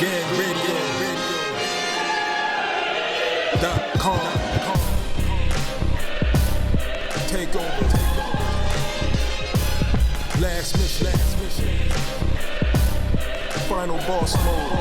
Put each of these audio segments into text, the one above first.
RinGangRadio.com. Take over. Last mission. Final boss mode.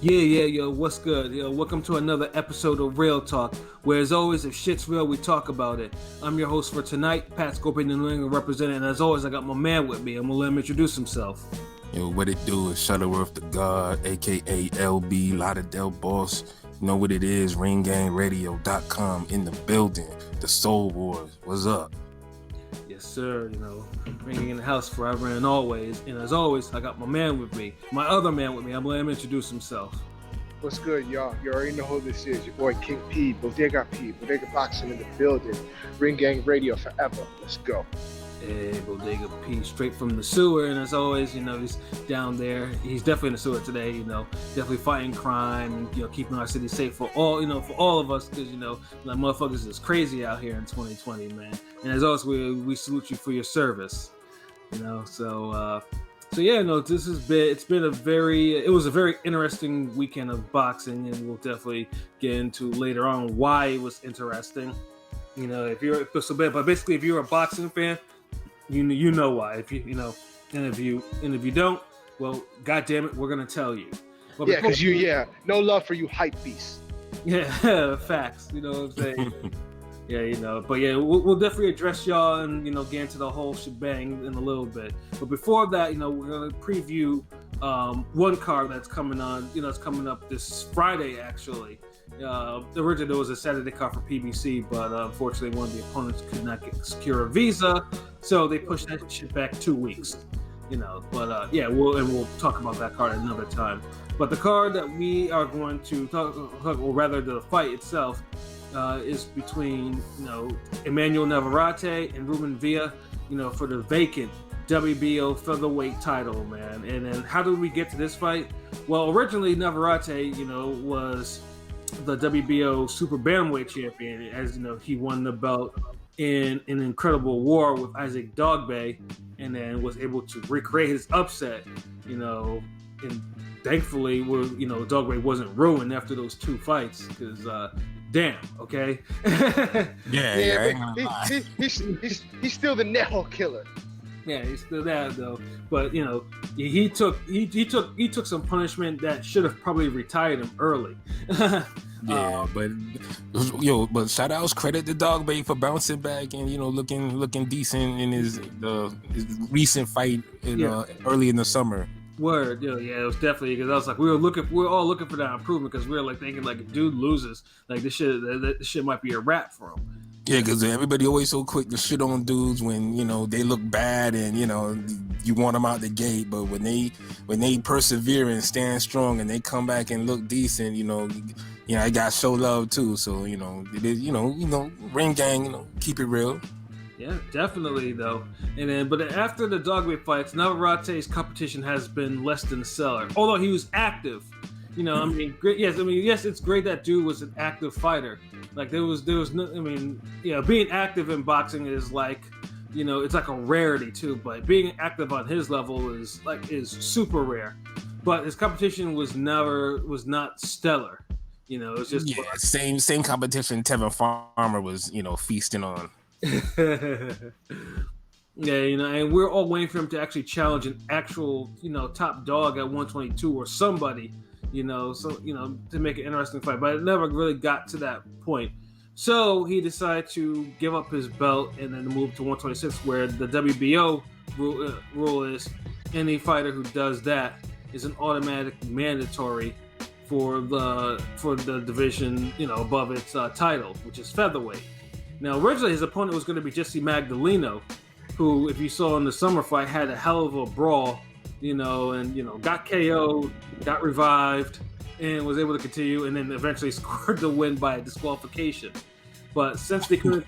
Yeah, yo, what's good? Yo, welcome to another episode of Real Talk, where as always, if shit's real, we talk about it. I'm your host for tonight, Pat Scorpion, the New England representative, and as always, I got my man with me. I'm gonna let him introduce himself. Yo, what it do is Shuttleworth the God, aka LB, Lauderdale Boss. You know what it is, RinGangRadio.com in the building. The Soul Wars, what's up? Yes, sir, you know, ringing in the house forever and always. And as always, I got my man with me, my other man with me. I'm gonna let him introduce himself. What's good, y'all? You already know who this is. Your boy King P, Bodega Boxing in the building. Ring Gang Radio forever. Let's go. Hey, Bodega P, straight from the sewer, and as always, you know, he's down there. He's definitely in the sewer today, you know, definitely fighting crime and, you know, keeping our city safe for all, you know, for all of us, because, you know, like motherfuckers is crazy out here in 2020, man. And as always, we salute you for your service, you know. So yeah, no, it was a very interesting weekend of boxing, and we'll definitely get into later on why it was interesting. You know, but basically, if you're a boxing fan, you know why. If you know, and if you don't, well, goddamn it, we're gonna tell you. But yeah, because no love for you hype beasts. Yeah, facts. You know what I'm saying? Yeah, you know. But yeah, we'll definitely address y'all and, you know, get into the whole shebang in a little bit. But before that, you know, we're gonna preview one card that's coming on. You know, it's coming up this Friday actually. Originally there was a Saturday card for PBC, but unfortunately one of the opponents could not secure a visa, so they pushed that shit back 2 weeks. You know, but yeah, we'll talk about that card another time. But the card that we are going to talk, or rather the fight itself, is between, you know, Emanuel Navarrete and Ruben Villa, you know, for the vacant WBO Featherweight Title, man. And then how did we get to this fight? Well, originally Navarrete, you know, was the WBO Super Bantamweight champion. As you know, he won the belt in an incredible war with Isaac Dogboe, and then was able to recreate his upset, you know, and thankfully, you know, Dogboe wasn't ruined after those two fights, because damn, okay. He's still the Neho killer. Yeah, he's still that though. But you know, he took some punishment that should have probably retired him early. Yeah, but shout outs, credit to Dogboe for bouncing back and, you know, looking decent in his recent fight early in the summer. Word, yeah, it was definitely, because I was like, we were all looking for that improvement, because we were like thinking, like, if dude loses, like this shit might be a wrap for him. Yeah, because everybody always so quick to shit on dudes when, you know, they look bad and, you know, you want them out the gate. But when they persevere and stand strong and they come back and look decent, you know, I got show love too. So, you know, it is, you know, Ring Gang, you know, keep it real. Yeah, definitely though. But after the Dogboe fights, Navarrete's competition has been less than stellar. Although he was active. You know, I mean, yes, it's great that dude was an active fighter. Like there was no, I mean, you know, being active in boxing is like, you know, it's like a rarity too. But being active on his level is super rare. But his competition was not stellar. You know, it's just same competition Tevin Farmer was, you know, feasting on. Yeah, you know, and we're all waiting for him to actually challenge an actual, you know, top dog at 122 or somebody. You know, so, you know, to make an interesting fight, but it never really got to that point. So he decided to give up his belt and then move to 126, where the WBO rule is any fighter who does that is an automatic mandatory for the division, you know, above its title, which is featherweight. Now, originally his opponent was going to be Jesse Magdaleno, who, if you saw in the summer fight, had a hell of a brawl. You know, and, you know, got KO'd, got revived, and was able to continue, and then eventually scored the win by disqualification. But since they couldn't,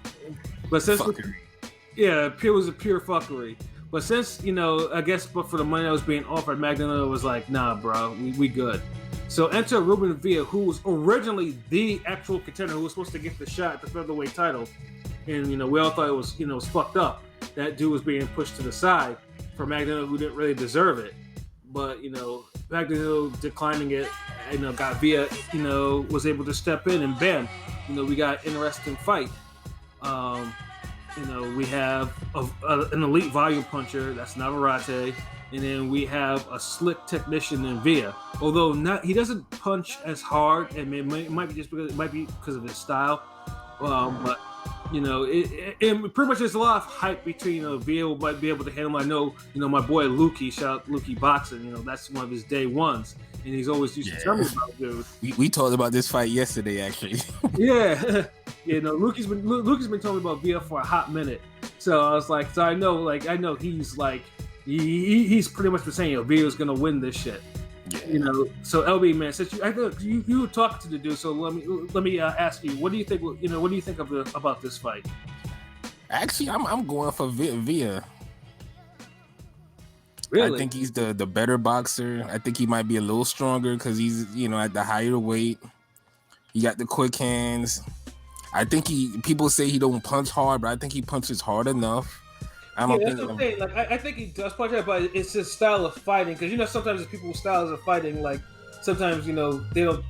it was a pure fuckery. But since, you know, I guess, but for the money that was being offered, Magdaleno was like, nah, bro, we good. So enter Ruben Villa, who was originally the actual contender who was supposed to get the shot at the featherweight title, and, you know, we all thought it was, you know, it was fucked up. That dude was being pushed to the side. for Magdaleno, who didn't really deserve it. But, Magdaleno declining it, got Villa, was able to step in, and bam, we got an interesting fight. We have an elite volume puncher, that's Navarrete, and then we have a slick technician in Villa. Although he doesn't punch as hard, and it might be because of his style, but it pretty much there's a lot of hype between Villa might be able to handle. I know, my boy Lukey, shout out Lukey Boxing, that's one of his day ones, and he's always used to tell me about it, dude. We talked about this fight yesterday, actually. Yeah. Lukey's been telling me about Villa for a hot minute, so I was like, I know he's like he's pretty much been saying Villa's gonna win this shit. Yeah. So LB, man, since you were talking to the dude, so let me ask you, what do you think? What do you think about this fight? Actually, I'm going for Villa. Really? I think he's the better boxer. I think he might be a little stronger because he's at the higher weight. He got the quick hands. I think people say he don't punch hard, but I think he punches hard enough. I don't think. That's what I'm saying. Like, I think he does punch hard, but it's his style of fighting. Because sometimes people's styles of fighting, like sometimes they don't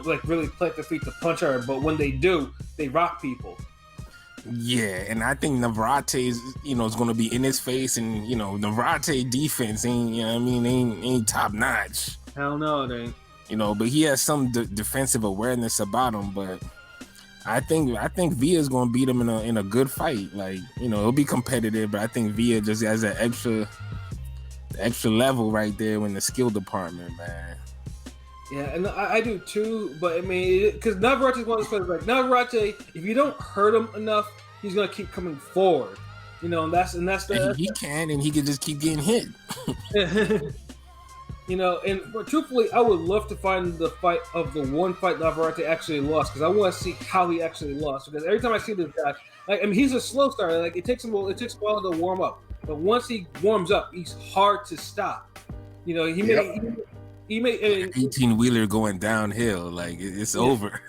like really plant their feet to punch hard, but when they do, they rock people. Yeah, and I think Navarrete is going to be in his face, and Navarrete defense ain't top notch. Hell no, it ain't. But he has some defensive awareness about him. But I think Villa's going to beat him in a good fight. Like, it'll be competitive, but I think Villa just has that extra level right there in the skill department, man. Yeah, and I do too, but I mean, because Navarrete's one of those players, like Navarrete, if you don't hurt him enough, he's gonna keep coming forward. And that's he can just keep getting hit. And truthfully, I would love to find the one fight Navarrete actually lost, because I want to see how he actually lost. Because every time I see this guy, he's a slow starter. Like it takes a while to warm up, but once he warms up, he's hard to stop. He made 18-wheeler going downhill, like it's over.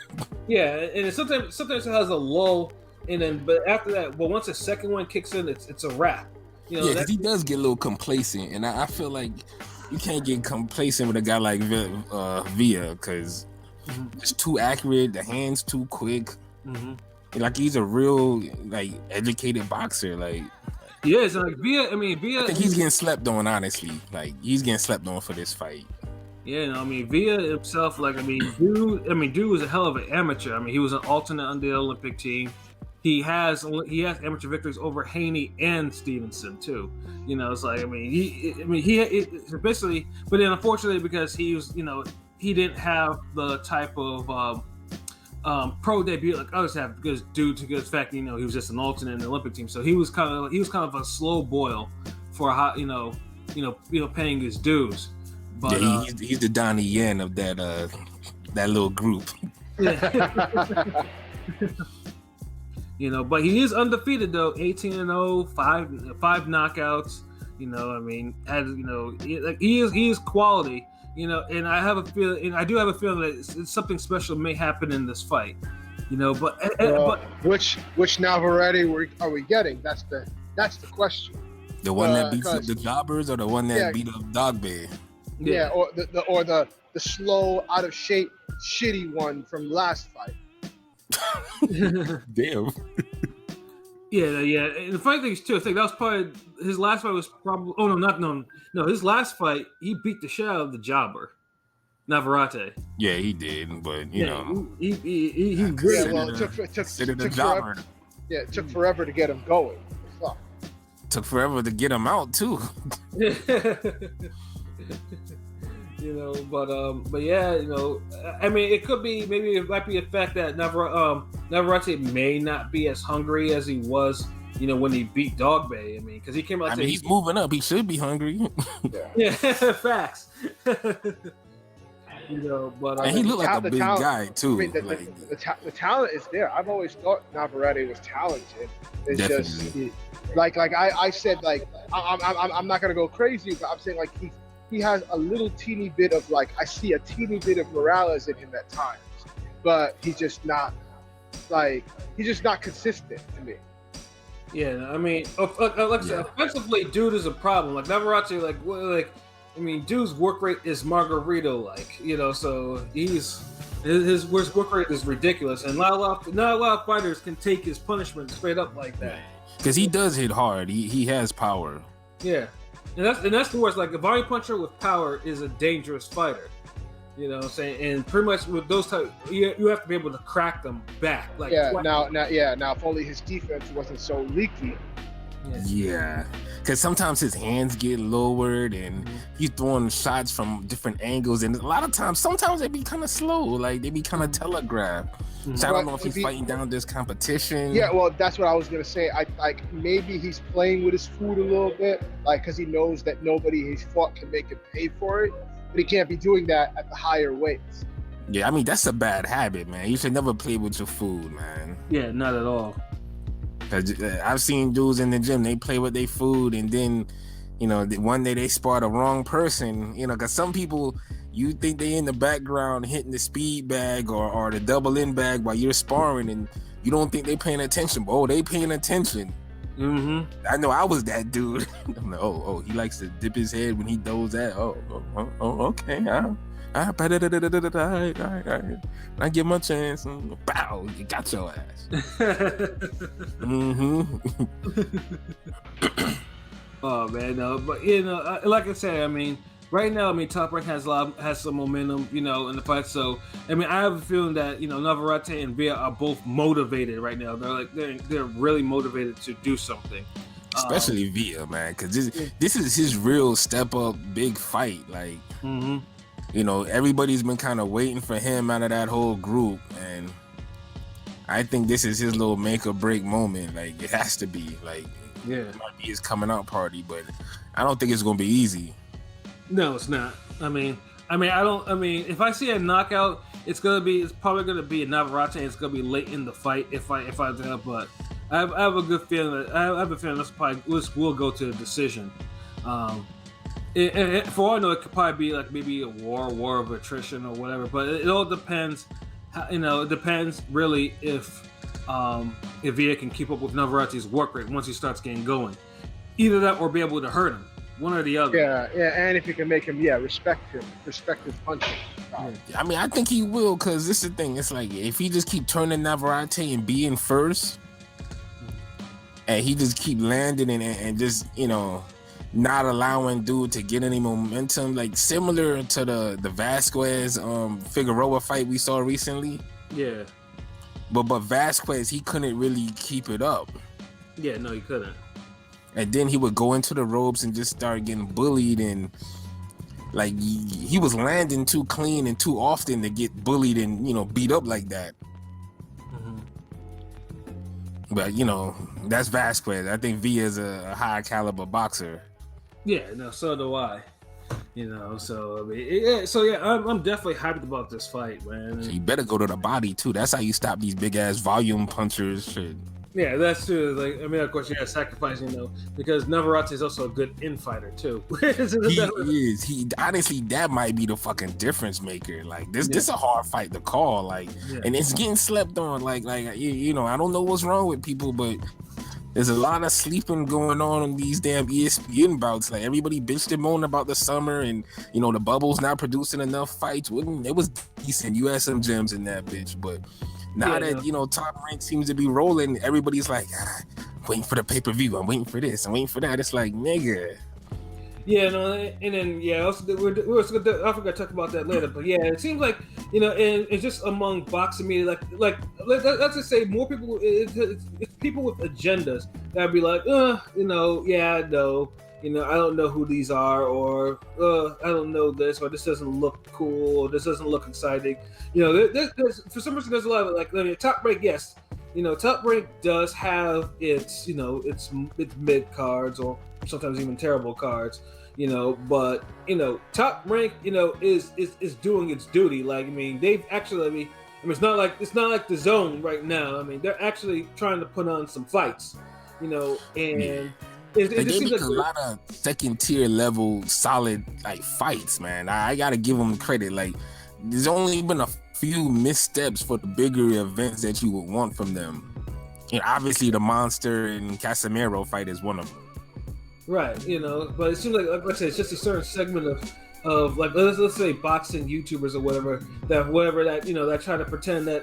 Yeah, and sometimes it has a lull, but after that, but once the second one kicks in, it's a wrap. Because he does get a little complacent, and I feel like you can't get complacent with a guy like Villa, because it's too accurate, the hands too quick. Like he's a real educated boxer, like. Yeah, so like Villa. I think he's getting slept on, honestly. Like he's getting slept on for this fight. Yeah, Villa himself, dude was a hell of an amateur. He was an alternate on the Olympic team. He has amateur victories over Haney and Stevenson too. It's like he basically, but then unfortunately because he was he didn't have the type of pro debut like others have, because due to the fact he was just an alternate in the Olympic team, so he was kind of a slow boil for how paying his dues. But he's the Donnie Yen of that little group. But he is undefeated though, 18-0, five knockouts. He is quality. And I have a feeling, and I do have a feeling that something special may happen in this fight. But which Navarrete are we getting? That's the question. The one that beats up the jobbers, or the one that beat up Dogbear? Yeah, or the slow, out of shape, shitty one from last fight. Damn. Yeah. And the funny thing is too, I think that was probably his last fight was probably. Oh no, his last fight he beat the shit out of the jobber, Navarrete. Yeah, he did, but he it took forever to get him going. Fuck. Took forever to get him out too. But yeah, it could be, maybe it might be a fact that Navarrete may not be as hungry as he was, when he beat Dogbear. Because he came out. He's moving up. He should be hungry. Yeah, facts. But and he looked like a big guy too. The talent is there. I've always thought Navarrete was talented. It's Definitely. just like I said, like I'm not gonna go crazy, but I'm saying like he has a little teeny bit of I see a teeny bit of Morales in him at times, but he's just not consistent to me. Yeah, I mean, like I said, offensively, dude is a problem. Like Navarrete, I mean, dude's work rate is Margarito like, so his work rate is ridiculous, and not a lot of fighters can take his punishment straight up like that. Because he does hit hard. He has power. Yeah, and that's the worst. Like a volume puncher with power is a dangerous fighter. You know what I'm saying? And pretty much with those type, you have to be able to crack them back. Like now if only his defense wasn't so leaky. Yeah, because sometimes his hands get lowered and he's throwing shots from different angles, and a lot of times, sometimes they be kind of slow, like they be kind of telegraphed. So I don't know if he's fighting down this competition. Yeah, well, that's what I was gonna say. I like maybe he's playing with his food a little bit, like because he knows that nobody he's fought can make him pay for it. But he can't be doing that at the higher weights. Yeah, I mean, that's a bad habit, man. You should never play with your food, man. Yeah, not at all. Cause I've seen dudes in the gym, they play with their food, and then, one day they spar the wrong person, because some people, you think they in the background hitting the speed bag or the double in bag while you're sparring, and you don't think they paying attention, but they paying attention. I know I was that dude. I'm like, he likes to dip his head when he throws that. Okay. I give him a chance. Bow, you got your ass. Oh man, no, but like I said, I mean, right now, I mean, Top Rank has some momentum, in the fight. So, I mean, I have a feeling that Navarrete and Villa are both motivated right now. They're really motivated to do something. Especially Villa, man, because this is his real step up, big fight. Like, everybody's been kind of waiting for him out of that whole group, and I think this is his little make or break moment. Like, it has to be. Like, it might be his coming out party, but I don't think it's gonna be easy. No, it's not. I mean, if I see a knockout, it's probably gonna be a Navarrete. It's gonna be late in the fight if I do that. But I have a good feeling this will go to a decision. For all I know, it could probably be like maybe a war of attrition or whatever. But it all depends. It depends really if Villa can keep up with Navarrete's work rate once he starts getting going. Either that or be able to hurt him. One or the other. Yeah, and if you can make him, respect his punches. I mean, I think he will, because this is the thing. It's like, if he just keep turning Navarrete and being first, and he just keep landing and just, not allowing dude to get any momentum, like similar to the Vasquez Figueroa fight we saw recently. Yeah. But Vasquez, he couldn't really keep it up. Yeah, no, he couldn't. And then he would go into the ropes and just start getting bullied, and like he was landing too clean and too often to get bullied and beat up like that. But that's Vasquez. I think Villa is a high caliber boxer. Yeah, no, so do I. So I mean, I'm definitely hyped about this fight, man. So you better go to the body too. That's how you stop these big ass volume punchers. Shit. Yeah, that's true. Like, I mean, of course, sacrifice, because Navarrete is also a good infighter too. He is. He honestly, that might be the fucking difference maker. Like this is a hard fight to call. Like, and it's getting slept on. Like I don't know what's wrong with people, but there's a lot of sleeping going on in these damn ESPN bouts. Like, everybody bitched and moaned about the summer, and the bubble's not producing enough fights. It was decent. You had some gems in that bitch, but. Now that Top Rank seems to be rolling, everybody's like, waiting for the pay-per-view. I'm waiting for this. I'm waiting for that. It's like, nigga. Yeah, no, and then we're also gonna, I forgot to talk about that later, but it seems like and it's just among boxing media, like let's just say more people, it's people with agendas that'd be like, I know. I don't know who these are, or I don't know this, or this doesn't look cool, or this doesn't look exciting. There's, for some reason, there's a lot of Top Rank. Yes, Top Rank does have its mid cards, or sometimes even terrible cards. But Top Rank, is doing its duty. Like, I mean, they've actually, it's not like the Zone right now. I mean, they're actually trying to put on some fights. And. Yeah. They make a lot of second tier level solid fights, man. I gotta give them credit. Like, there's only been a few missteps for the bigger events that you would want from them. And obviously, the Monster and Casemiro fight is one of them. Right, but it seems like I said, it's just a certain segment of like let's say boxing YouTubers or whatever that try to pretend that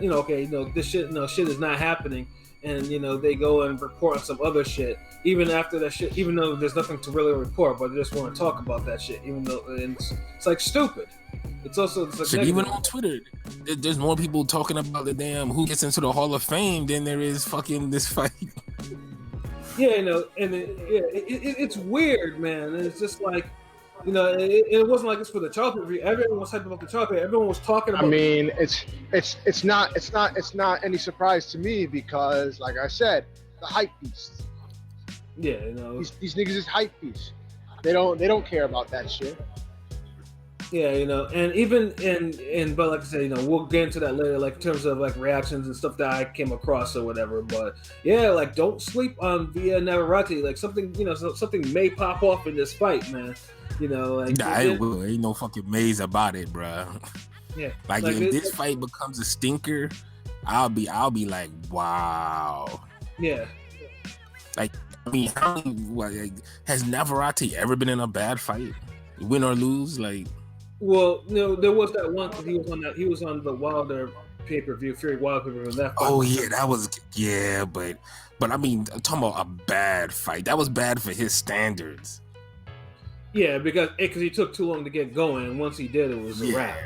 this shit shit is not happening, and they go and report on some other shit even after that shit, even though there's nothing to really report, but they just want to talk about that shit, even though it's like stupid. It's like shit, even on Twitter, there's more people talking about the damn who gets into the Hall of Fame than there is fucking this fight. Yeah, and it's weird, man. And it's just like, it wasn't like this for the chocolate review. Everyone was hyping about the chocolate. Everyone was talking about. I mean, it's not any surprise to me because, like I said, the hype beast. Yeah, these niggas is hype beasts. They don't care about that shit. Yeah, and even but like I said, we'll get into that later, like in terms of like reactions and stuff that I came across or whatever. But yeah, like don't sleep on Via Navarrete. Like something may pop off in this fight, man. Like nah, it will. Ain't no fucking maze about it, bro. Yeah, like if this fight becomes a stinker, I'll be like, wow. Yeah. Like, I mean, has Navarrete ever been in a bad fight, win or lose? Like. Well, there was that one because he was on the Wilder pay-per-view, Fury Wilder pay-per-view. That fight. Oh yeah, that was but I mean, I'm talking about a bad fight. That was bad for his standards. Yeah, because he took too long to get going, and once he did, it was a wrap.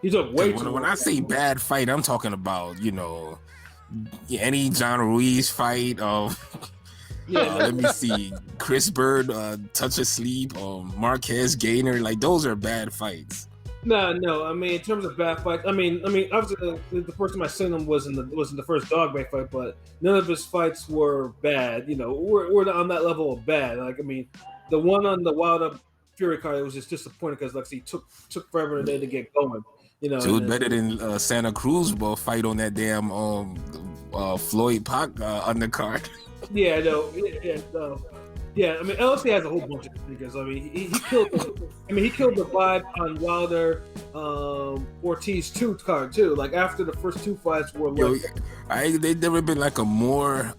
He took way too long. When I say bad fight, I'm talking about any John Ruiz fight. Let me see. Chris Bird, touch of sleep, Marquez Gainer, like those are bad fights. No. I mean, in terms of bad fights, I mean, obviously the first time I seen him was in the first dogfight fight, but none of his fights were bad. We're on that level of bad. Like, I mean, the one on the Wilder Fury card, it was just disappointing because like he took forever today to get going. Dude, better than Santa Cruz fight on that damn Floyd Pac undercard. Yeah, no, yeah. I mean, LLC has a whole bunch of sneakers. I mean, he killed. He killed the vibe on Wilder, Ortiz 2 card too. Like after the first two fights were like, they've never been like a more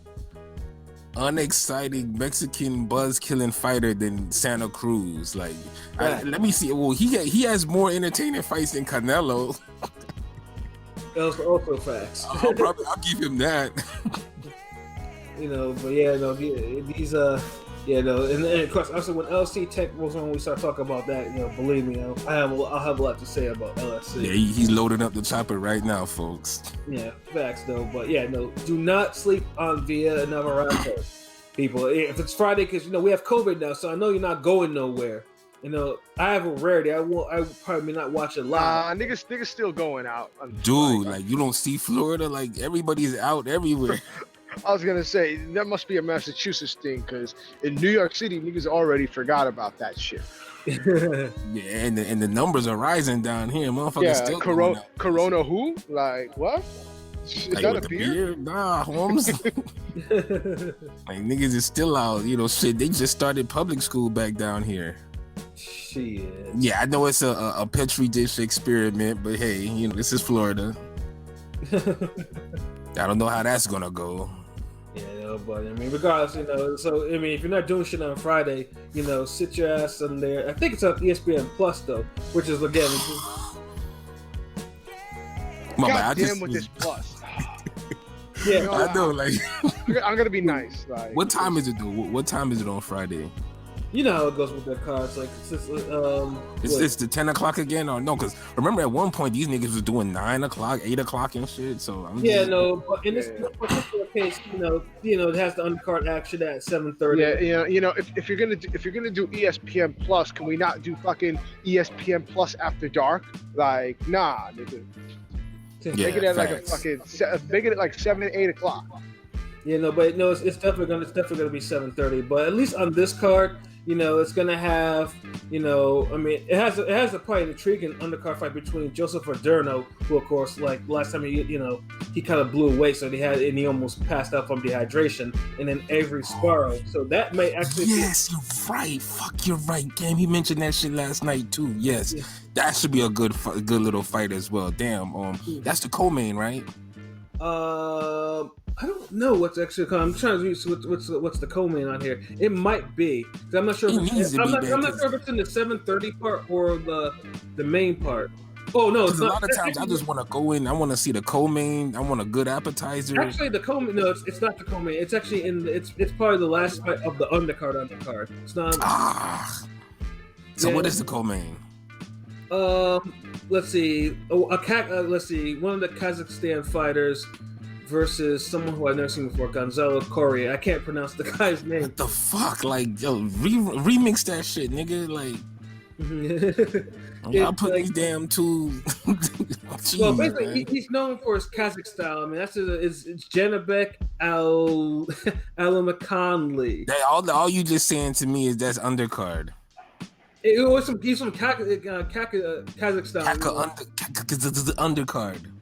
unexciting Mexican buzz killing fighter than Santa Cruz. Like, let me see. Well, he has more entertaining fights than Canelo. That's also facts. I'll give him that. But yeah, no, these and of course, also when LC Tech was on, we start talking about that. Believe me, I'll have a lot to say about LSC. Yeah, he's loading up the chopper right now, folks. Yeah, facts though. But yeah, no, do not sleep on Via Navarrete, people. If it's Friday, because we have COVID now, so I know you're not going nowhere. I have a rarity. I probably not watch it live. Niggas still going out. Dude, like you don't see Florida, like everybody's out everywhere. I was gonna say that must be a Massachusetts thing because in New York City, niggas already forgot about that shit. Yeah, and the numbers are rising down here, motherfuckers. Still Corona who? Like what? Is like, that a beer? Nah, Holmes. Like niggas is still out. Shit. They just started public school back down here. Shit. Yeah, I know it's a petri dish experiment, but hey, this is Florida. I don't know how that's gonna go. Yeah, but I mean, regardless, so I mean, if you're not doing shit on Friday, sit your ass on there. I think it's on ESPN Plus though, which is again. God damn with this Plus. Yeah, I know. Like, I'm gonna be nice. Like, what time is it though? What time is it on Friday? You know how it goes with their cards. Like, it's the 10 o'clock again, or no? Because remember at one point these niggas was doing 9 o'clock, 8 o'clock and shit. So but in this particular case, it has the undercard action at 7:30. Yeah, if you're gonna do ESPN Plus, can we not do fucking ESPN Plus after dark? Like, nah, nigga. Make it at like a fucking. Make it at like 7 and 8 o'clock. But no, it's definitely gonna be 7:30. But at least on this card, it's gonna have, I mean, it has a quite intriguing undercard fight between Joseph Adorno, who of course, like last time he kind of blew away, so he almost passed out from dehydration, and then Avery Sparrow. So that may actually. Yes, you're right. Fuck, you're right, Cam. He mentioned that shit last night too. Yes, that should be a good little fight as well. Damn, that's the co-main, right? I don't know what's actually. I'm trying to read what's the co-main on here. It might be. I'm not sure. I'm not sure if it's in the 7:30 part or the main part. Oh no, it's a not. lot of times I just want to go in. I want to see the co-main. I want a good appetizer. Actually, the co-main. No, it's not the co-main. It's actually it's probably the last fight of the undercard. It's not. So what is the co-main? Let's see. Let's see. One of the Kazakhstan fighters versus someone who I've never seen before, Gonzalo Correa. I can't pronounce the guy's name. What the fuck? Like, yo, remix that shit, nigga. Like, I'll put these damn two. Jeez, well, basically, he's known for his Kazakh style. I mean, it's Janabek Alimakhanli. All you just saying to me is that's undercard. It was he's from Kazakhstan. Undercard.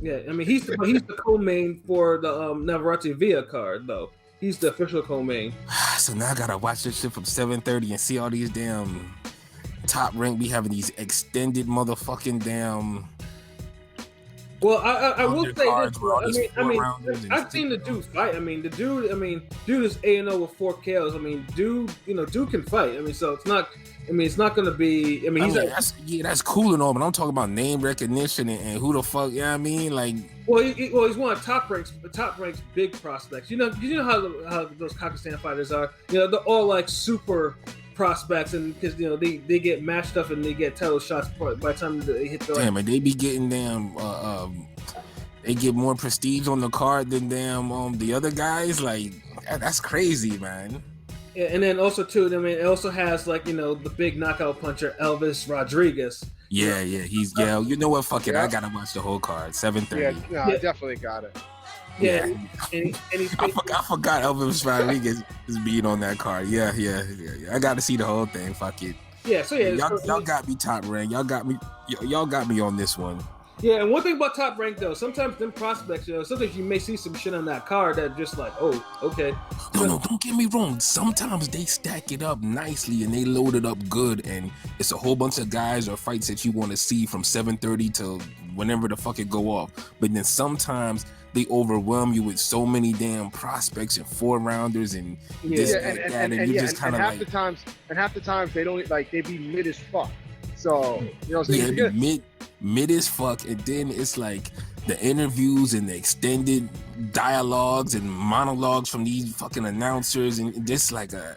Yeah, I mean he's the co-main for the Navarrete Via card though. He's the official co-main. So now I gotta watch this shit from 7:30 and see all these damn Top Rank be having these extended motherfucking damn. Well, I will say this. I mean, I've seen the dude fight. I mean, dude is 8-0 with 4 KOs. I mean, dude can fight. I mean, so it's not. I mean, it's not going to be. I mean, that's cool and all, but I'm talking about name recognition and who the fuck. You know what I mean? Like, he's one of Top Rank's big prospects. You know how those Kazakhstan fighters are. You know, they're all like super prospects, and because they get matched up and they get title shots by the time they hit the. Damn, and they be getting them. They get more prestige on the card than the other guys. Like, that's crazy, man. Yeah, and then also too, I mean, it also has like the big knockout puncher Elvis Rodriguez. Yeah, he's You know what? Fuck it, I gotta watch the whole card. 7:30. Yeah, I definitely got it. Yeah, and he's I forgot Elvis Rodriguez is being on that card. Yeah. I got to see the whole thing. Fuck it. Yeah. So yeah, y'all got me Top Rank. Y'all got me on this one. Yeah, and one thing about Top Rank though, sometimes them prospects, sometimes you may see some shit on that card that just like, oh, okay. No, don't get me wrong. Sometimes they stack it up nicely and they load it up good, and it's a whole bunch of guys or fights that you want to see from 7:30 to whenever the fuck it go off. But then sometimes they overwhelm you with so many damn prospects and 4-rounders and this and that, and you just kind of like. Half the times they don't they be mid as fuck. So mid as fuck, and then it's like the interviews and the extended dialogues and monologues from these fucking announcers, and just like I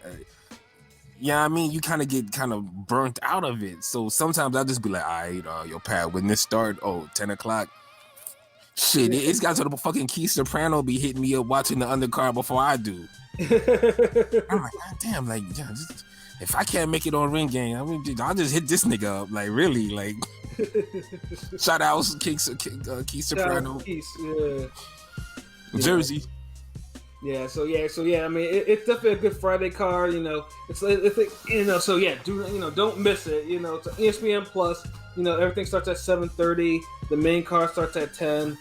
mean, you kind of get burnt out of it. So sometimes I'll just be like, all right, yo, Pat, when this start, 10 o'clock. Shit, it's got to the fucking Keith Soprano be hitting me up watching the undercard before I do. I'm like, God damn, like, if I can't make it on Ring Gang, I'll just hit this nigga up. Like, really, like. Shout out Keith Soprano. Jersey. Yeah, so I mean, it's definitely a good Friday card. So yeah, don't miss it. It's ESPN Plus. Everything starts at 7:30. The main card starts at 10.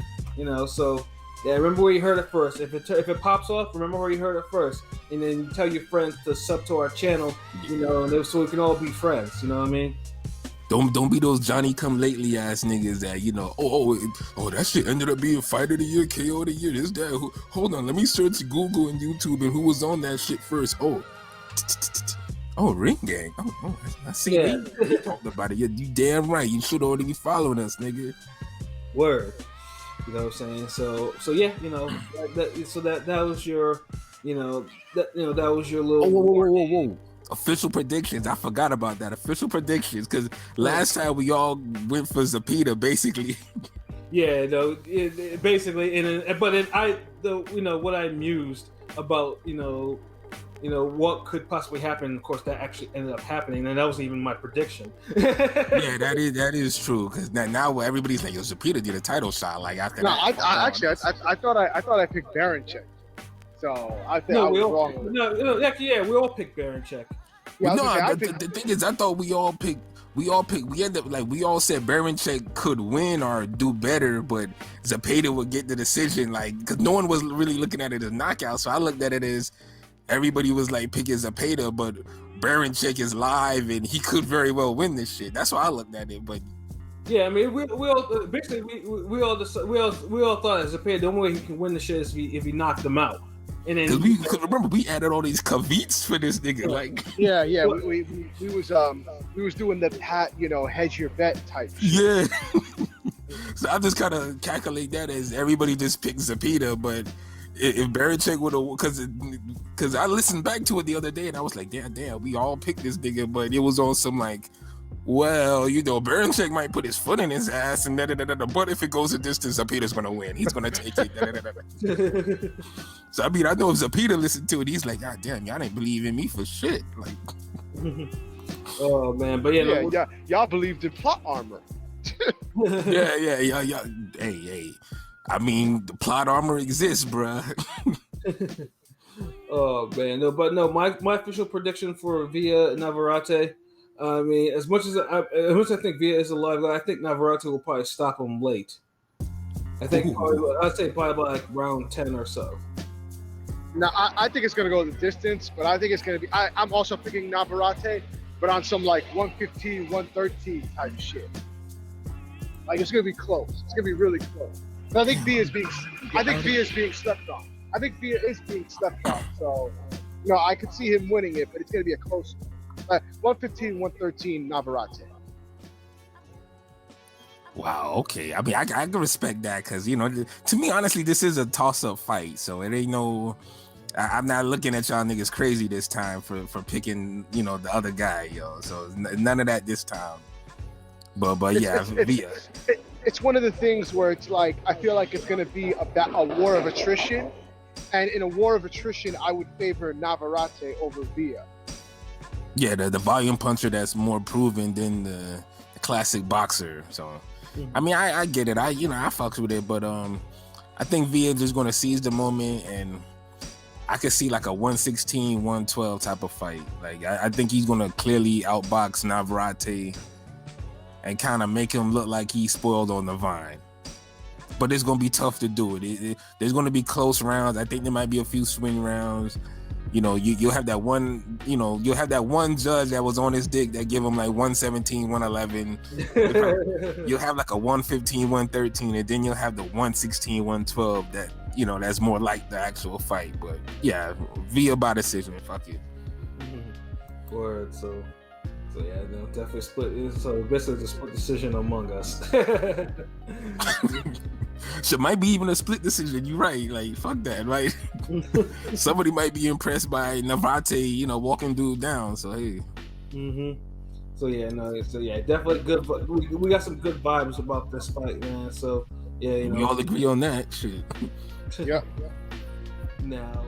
So yeah, remember where you heard it first. If it pops off, remember where you heard it first, and then tell your friends to sub to our channel. So we can all be friends. You know what I mean? Don't be those Johnny come lately ass niggas that that shit ended up being fighter of the year, KO of the year, this that. Hold on, let me search Google and YouTube and who was on that shit first. Ring Gang. I see. Yeah. They talked about it. You damn right. You should already be following us, nigga. Word. You know what I'm saying? So yeah, that was your, that was your little. Whoa. Official predictions. I forgot about that. Official predictions, because last time we all went for Zepeda, basically. Yeah, no, basically, what I mused about, what could possibly happen. Of course, that actually ended up happening, and that wasn't even my prediction. Yeah, that is true. Because now everybody's like, Zepeda did a title shot. Like after that. I thought I picked Baranchik. So I think I was wrong. We all picked Baranchik. Yeah, the thing is, I thought we all picked. We ended up we all said Baranchik could win or do better, but Zepeda would get the decision. Because no one was really looking at it as knockout. So I looked at it as everybody was picking Zepeda, but Baranchik is live and he could very well win this shit. That's why I looked at it. But Yeah, I mean, we all basically we all thought as a pair the only way he can win the shit is if he knocked them out. And then Because remember we added all these caveats for this nigga. Like Yeah. We was doing the Pat, hedge your bet type shit. yeah. So I just kind of calculate that as everybody just picked Zepeda, but if Barichick would have, because I listened back to it the other day and I was like, damn, we all picked this nigga, but it was on some like, well, Barichick might put his foot in his ass and but if it goes a distance, Zepeda's gonna win. He's gonna take it. So I mean, I know if Zepeda listened to it, he's like, God damn, y'all didn't believe in me for shit. Like, oh man, but yeah, y'all believed in plot armor. yeah. Hey. I mean, the plot armor exists, bruh. Oh man, no. My official prediction for Villa Navarrete. I mean, as much as I think Villa is alive, I think Navarrete will probably stop him late. I think I'd say probably like round 10 or so. Now, I think it's going to go the distance, but I think it's going to be. I'm also picking Navarrete, but on some like 115, 113 type shit. Like it's going to be close. It's going to be really close. But I think Villa is being slept on. I think Villa is being slept on. So, I could see him winning it, but it's going to be a close one. 115, 113 Navarrete. Wow, okay. I mean, I can respect that because, to me, honestly, this is a toss-up fight. So it ain't no... I'm not looking at y'all niggas crazy this time for picking, the other guy, yo. So none of that this time. But yeah, Villa. It's one of the things where it's like, I feel like it's going to be a war of attrition. And in a war of attrition, I would favor Navarrete over Villa. Yeah, the volume puncher that's more proven than the classic boxer. So, I mean, I get it. I fucks with it, but I think Villa just gonna seize the moment, and I could see like a 116, 112 type of fight. Like I think he's gonna clearly outbox Navarrete and kind of make him look like he's spoiled on the vine. But it's gonna be tough to do it. There's gonna be close rounds. I think there might be a few swing rounds. You'll have that one, you'll have that one judge that was on his dick that give him like 117, 111. You'll have like a 115, 113, and then you'll have the 116, 112 that, that's more like the actual fight. But yeah, Villa by decision, fuck it. Word, so yeah, no, definitely split. So basically, a split decision among us. So might be even a split decision. You're right. Like fuck that, right? Somebody might be impressed by Navarrete, walking dude down. So hey. So yeah, definitely good. We got some good vibes about this fight, man. So yeah, we all agree on that shit. Yeah. Now.